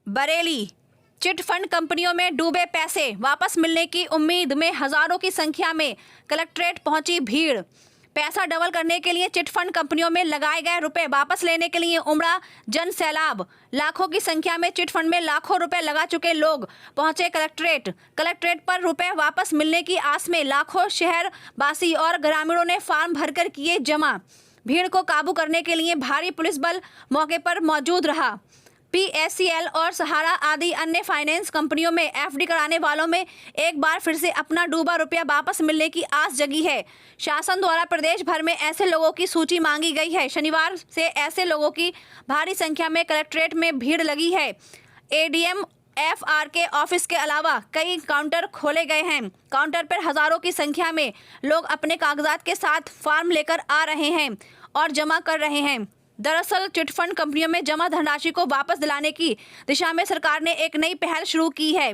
Bareilly chit fund कंपनियों में डूबे पैसे वापस मिलने की उम्मीद में हजारों की संख्या में कलेक्ट्रेट पहुंची भीड़। पैसा डबल करने के लिए चिट फंड कंपनियों में लगाए गए रुपए वापस लेने के लिए उमड़ा जन सैलाब। लाखों की संख्या में चिट फंड में लाखों रुपए लगा चुके लोग पहुंचे कलेक्ट्रेट पर रुपए वापस मिलने की आस में लाखों शहर वासी और ग्रामीणों ने फार्म भरकर किए जमा। भीड़ को काबू करने के लिए भारी पुलिस बल मौके पर मौजूद रहा। PSCL और सहारा आदि अन्य फाइनेंस कंपनियों में FD कराने वालों में एक बार फिर से अपना डूबा रुपया वापस मिलने की आस जगी है। शासन द्वारा प्रदेश भर में ऐसे लोगों की सूची मांगी गई है। शनिवार से ऐसे लोगों की भारी संख्या में कलेक्ट्रेट में भीड़ लगी है। ADM FRK ऑफिस के अलावा कई काउंटर खोले गए हैं। काउंटर पर हजारों की संख्या में लोग अपने कागजात के साथ फॉर्म लेकर आ रहे हैं और जमा कर रहे हैं। दरअसल चिटफंड कंपनियों में जमा धनराशि को वापस दिलाने की दिशा में सरकार ने एक नई पहल शुरू की है।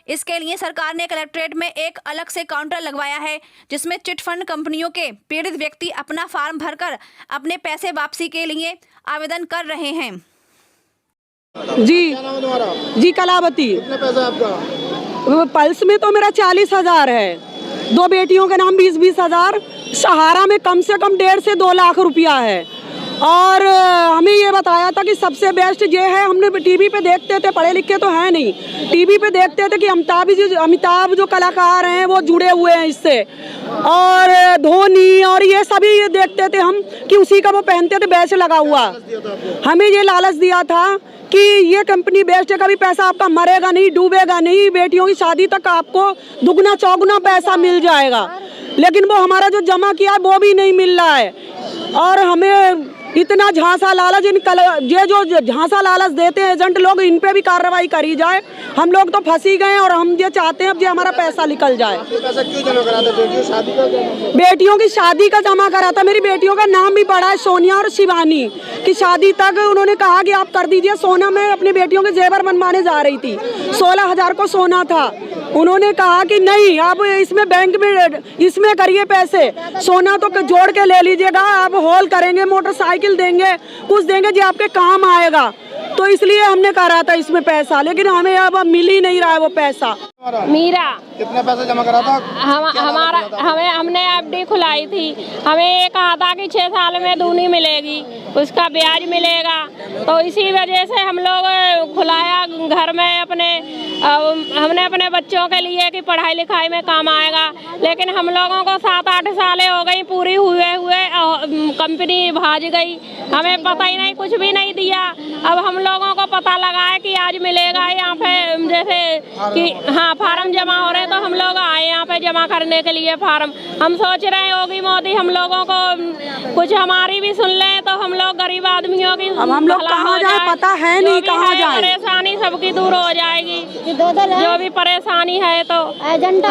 इसके लिए सरकार ने कलेक्ट्रेट में एक अलग से काउंटर लगवाया है, जिसमें चिटफंड कंपनियों के पीड़ित व्यक्ति अपना फॉर्म भरकर अपने पैसे वापसी के लिए आवेदन कर रहे हैं। जी कलावती। कितने पैसा आपका? पल्स में तो मेरा 40,000 है, 2 बेटियों के नाम 20-20 हज़ार, सहारा में कम से कम 1.5 से 2 लाख रुपया है। और हमें ये बताया था कि सबसे बेस्ट ये है, हमने टीवी पे देखते थे, पढ़े लिखे तो है नहीं, टीवी पे देखते थे कि अमिताभ जो कलाकार हैं वो जुड़े हुए हैं इससे, और धोनी और ये सभी ये देखते थे हम कि उसी का वो पहनते थे बैच लगा हुआ। हमें ये लालच दिया था कि ये कंपनी बेस्ट है, कभी पैसा आपका मरेगा नहीं, डूबेगा नहीं, बेटियों की शादी तक आपको दुगना चौगुना पैसा मिल जाएगा। लेकिन वो हमारा जो जमा किया वो भी नहीं मिल रहा है। और हमें इतना झांसा लालच, ये जो झांसा लालच देते हैं एजेंट लोग, इन पे भी कार्रवाई करी जाए। हम लोग तो फंसी गए और हम ये चाहते हैं अब ये हमारा पैसा निकल जाए। पैसा क्यों जमा करा था? बेटियों की शादी का जमा करा था। मेरी बेटियों का नाम भी पड़ा है, सोनिया और शिवानी की शादी तक उन्होंने कहा कि आप कर दीजिए। सोना में अपनी बेटियों के जेवर बनवाने जा रही थी, 16,000 को सोना था। उन्होंने कहा कि नहीं, आप इसमें बैंक में इसमें करिए पैसे, सोना तो जोड़ के ले लीजिएगा, आप हॉल करेंगे, मोटरसाइकिल देंगे, कुछ देंगे जो आपके काम आएगा। तो इसलिए हमने करा था इसमें पैसा, लेकिन हमें अब मिल ही नहीं रहा है वो पैसा। मीरा। कितना पैसा जमा करा था? हमने FD खुलाई थी। हमें ये कहा था कि 6 साल में दूनी मिलेगी, उसका ब्याज मिलेगा। तो इसी वजह से हम लोग खुलाया घर में हमने अपने बच्चों के लिए कि पढ़ाई लिखाई में काम आएगा। लेकिन हम लोगों को 7-8 सालें हो गई पूरी हुए कंपनी भाज गई, हमें पता ही नहीं, कुछ भी नहीं दिया। अब हम लोगों को पता लगा है कि आज मिलेगा यहाँ पे, जैसे कि हाँ फार्म जमा हो रहे हैं, तो हम लोग आए यहाँ पे जमा करने के लिए फार्म। हम सोच रहे हैं योगी मोदी हम लोगों को कुछ हमारी भी सुन लें, तो हम लोग गरीब आदमियों की अब हम लोग कहाँ जाए पता है नहीं, कहाँ जाए। परेशानी सबकी दूर हो जाएगी, जो भी परेशानी है। तो एजेंट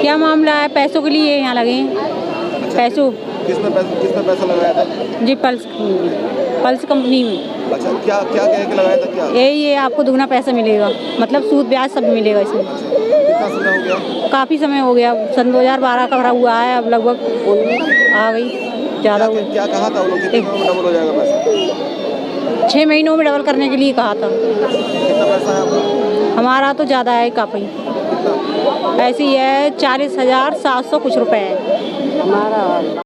क्या मामला है? पैसों के लिए यहाँ लगे पैसों। किसमें पैसा लगाया था? जी पल्स कंपनी में। अच्छा, क्या कह के लगाया था? क्या ये आपको दुगना पैसा मिलेगा, मतलब सूद ब्याज सब मिलेगा इसमें। कितना समय हो गया? काफ़ी समय हो गया, सन 2012 का भरा हुआ है, अब लगभग आ गई ज़्यादा। क्या कहा था उन्होंने? कितने में डबल हो जाएगा पैसा? 6 महीनों में डबल करने के लिए कहा था। कितना पैसा है आपका? हमारा तो ज़्यादा है, काफ़ी ऐसी है, 40,700 कुछ रुपए है हमारा।